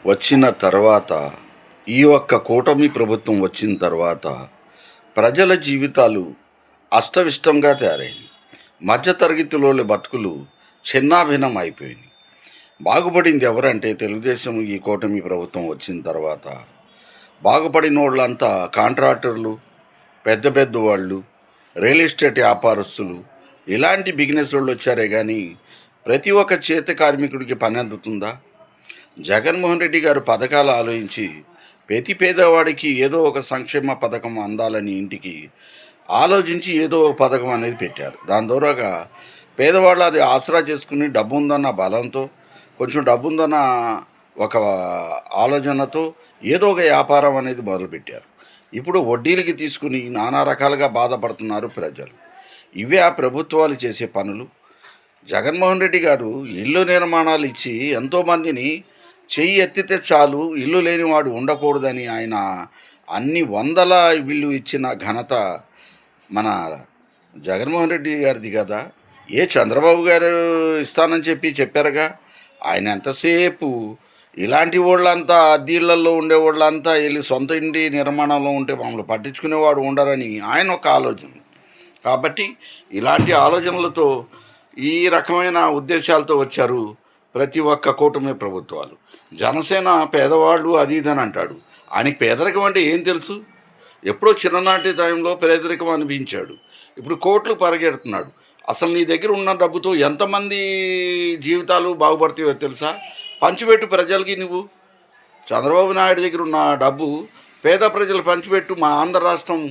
వచ్చిన తర్వాత ఈ ఒక్క కూటమి ప్రభుత్వం వచ్చిన తర్వాత ప్రజల జీవితాలు అస్తవ్యస్తంగా తయారైంది. మధ్యతరగతిలోని బతుకులు చిన్నాభిన్నం అయిపోయినాయి. బాగుపడింది ఎవరంటే తెలుగుదేశం ఈ కూటమి ప్రభుత్వం వచ్చిన తర్వాత బాగుపడిన వాళ్ళంతా కాంట్రాక్టర్లు, పెద్ద పెద్ద వాళ్ళు, రియల్ ఎస్టేట్ వ్యాపారస్తులు, ఇలాంటి బిజినెస్ వాళ్ళు వచ్చారే కానీ ప్రతి ఒక్క చేతి కార్మికుడికి పని అందుతుందా? జగన్మోహన్ రెడ్డి గారు పథకాలు ఆలోచించి ప్రతి పేదవాడికి ఏదో ఒక సంక్షేమ పథకం అందాలని ఇంటికి ఆలోచించి ఏదో ఒక పథకం అనేది పెట్టారు. దాని ద్వారాగా పేదవాళ్ళు అది ఆసరా చేసుకుని డబ్బు ఉందన్న బలంతో, కొంచెం డబ్బు ఉందన్న ఒక ఆలోచనతో ఏదో ఒక వ్యాపారం అనేది మొదలుపెట్టారు. ఇప్పుడు వడ్డీలకి తీసుకుని నానా రకాలుగా బాధపడుతున్నారు ప్రజలు. ఇవే ఆ ప్రభుత్వాలు చేసే పనులు. జగన్మోహన్ రెడ్డి గారు ఇల్లు నిర్మాణాలు ఇచ్చి ఎంతోమందిని చెయ్యి ఎత్తితే చాలు ఇల్లు లేనివాడు ఉండకూడదని ఆయన అన్ని వందల ఇల్లు ఇచ్చిన ఘనత మన జగన్మోహన్ రెడ్డి గారిది కదా. చంద్రబాబు గారు ఇస్తానని చెప్పారుగా. ఆయన ఎంతసేపు ఇలాంటి వాళ్ళంతా అద్దీళ్లలో ఉండే వాళ్ళంతా వెళ్ళి సొంత ఇంటి నిర్మాణంలో ఉంటే మమ్మల్ని పట్టించుకునేవాడు ఉండరని ఆయన ఒక ఆలోచన. కాబట్టి ఇలాంటి ఆలోచనలతో ఈ రకమైన ఉద్దేశాలతో వచ్చారు ప్రతి ఒక్క కూటమి ప్రభుత్వాలు. జనసేన పేదవాళ్ళు అది ఇదని అంటాడు. ఆయనకి పేదరికం అంటే ఏం తెలుసు? ఎప్పుడో చిన్ననాటి టైంలో పేదరికం అనిపించాడు. ఇప్పుడు కోట్లు పరిగెడుతున్నాడు. అసలు నీ దగ్గర ఉన్న డబ్బుతో ఎంతమంది జీవితాలు బాగుపడతాయో తెలుసా? పంచిపెట్టు ప్రజలకి. నువ్వు చంద్రబాబు నాయుడు దగ్గర ఉన్న డబ్బు పేద ప్రజలు పంచిపెట్టు. మా ఆంధ్ర రాష్ట్రం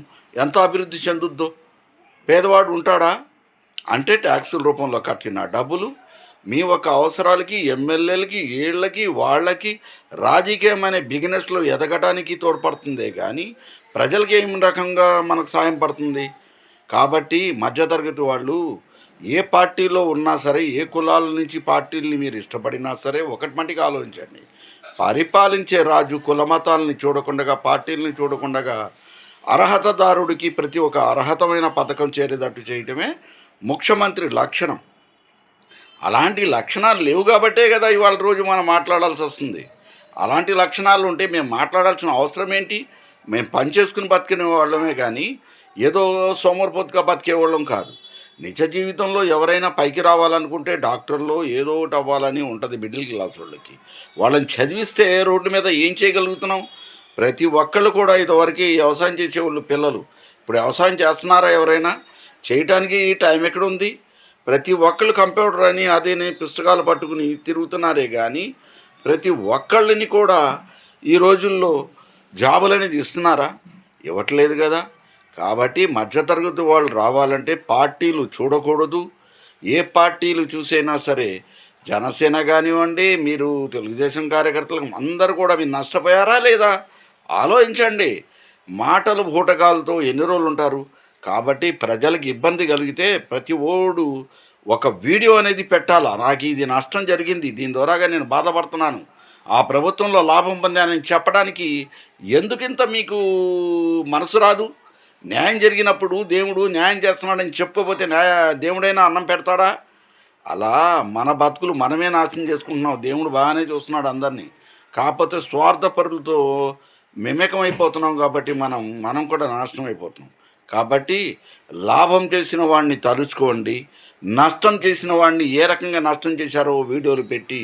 ఎంత అభివృద్ధి చెందుద్దో. పేదవాడు ఉంటాడా? అంటే ట్యాక్సుల రూపంలో కట్టిన డబ్బులు మీ ఒక అవసరాలకి, ఎమ్మెల్యేలకి, వీళ్ళకి వాళ్ళకి రాజకీయమైన బిజినెస్లో ఎదగడానికి తోడ్పడుతుందే కానీ ప్రజలకి ఏం రకంగా మనకు సాయం పడుతుంది? కాబట్టి మధ్యతరగతి వాళ్ళు ఏ పార్టీలో ఉన్నా సరే, ఏ కులాల నుంచి పార్టీలని మీరు ఇష్టపడినా సరే ఒకటి మట్టికి ఆలోచించండి. పరిపాలించే రాజు కులమతాలని చూడకుండా, పార్టీలని చూడకుండా అర్హతదారుడికి ప్రతి ఒక్క అర్హతమైన పథకం చేరేటట్టు చేయటమే ముఖ్యమంత్రి లక్షణం. అలాంటి లక్షణాలు లేవు కాబట్టే కదా ఇవాళ రోజు మనం మాట్లాడాల్సి వస్తుంది. అలాంటి లక్షణాలు ఉంటే మేము మాట్లాడాల్సిన అవసరం ఏంటి? మేము పని చేసుకుని బతికిన వాళ్ళమే కానీ ఏదో సోమరిపోతుగా బతికే వాళ్ళం కాదు. నిజ జీవితంలో ఎవరైనా పైకి రావాలనుకుంటే డాక్టర్లో ఏదో ఒకటి అవ్వాలని ఉంటుంది మిడిల్ క్లాస్ వాళ్ళకి. వాళ్ళని చదివిస్తే రోడ్డు మీద ఏం చేయగలుగుతున్నాం? ప్రతి ఒక్కళ్ళు కూడా ఇదివరకు వ్యవసాయం చేసేవాళ్ళు పిల్లలు ఇప్పుడు వ్యవసాయం చేస్తున్నారా? ఎవరైనా చేయటానికి టైం ఎక్కడుంది? ప్రతి ఒక్కళ్ళు కంప్యూటర్ అని అదేని పుస్తకాలు పట్టుకుని తిరుగుతున్నారే కానీ ప్రతి ఒక్కళ్ళని కూడా ఈ రోజుల్లో జాబులు అనేది ఇస్తున్నారా? ఇవ్వట్లేదు కదా. కాబట్టి మధ్యతరగతి వాళ్ళు రావాలంటే పార్టీలు చూడకూడదు. ఏ పార్టీలు చూసైనా సరే, జనసేన కానివ్వండి, మీరు తెలుగుదేశం కార్యకర్తలు అందరూ కూడా మీరు నష్టపోయారా లేదా ఆలోచించండి. మాటలు బూటకాలతో ఎన్ని రోజులు ఉంటారు? కాబట్టి ప్రజలకు ఇబ్బంది కలిగితే ప్రతి ఓడు ఒక వీడియో అనేది పెట్టాలా, నాకు ఇది నష్టం జరిగింది, దీని ద్వారాగా నేను బాధపడుతున్నాను, ఆ ప్రభుత్వంలో లాభం పొందానని చెప్పడానికి ఎందుకింత మీకు మనసు రాదు? న్యాయం జరిగినప్పుడు దేవుడు న్యాయం చేస్తున్నాడని చెప్పకపోతే దేవుడైనా అన్నం పెడతాడా? అలా మన బతుకులు మనమే నాశనం చేసుకుంటున్నాం. దేవుడు బాగానే చూస్తున్నాడు అందరినీ. కాకపోతే స్వార్థపరులతో మిమేకమైపోతున్నాం కాబట్టి మనం కూడా నాశనం అయిపోతున్నాం. కాబట్టి లాభం చేసిన వాడిని తలుచుకోండి, నష్టం చేసిన వాడిని ఏ రకంగా నష్టం చేశారో వీడియోలు పెట్టి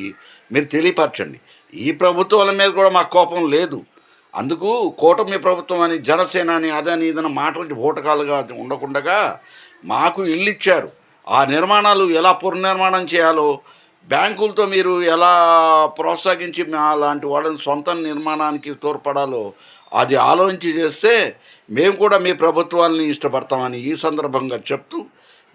మీరు తెలియపరచండి. ఈ ప్రభుత్వాల మీద కూడా మాకు కోపం లేదు. అందుకు కూటమి ప్రభుత్వం అని, జనసేన అని, అదని ఇదని మాటలు బూటకాలుగా ఉండకుండా మాకు ఇల్లు ఇచ్చారు. ఆ నిర్మాణాలు ఎలా పునర్నిర్మాణం చేయాలో, బ్యాంకులతో మీరు ఎలా ప్రోత్సహించి లాంటి వాళ్ళని సొంత నిర్మాణానికి తోడ్పడాలో అది ఆలోచించి చేస్తే మేము కూడా మీ ప్రభుత్వాలని ఇష్టపడతామని ఈ సందర్భంగా చెప్తూ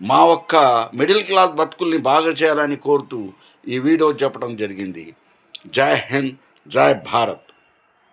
మా ఒక్క మిడిల్ క్లాస్ బతుకుల్ని బాగా చేయాలని కోరుతూ ఈ వీడియో చెప్పడం జరిగింది. జై హింద్, జై భారత్.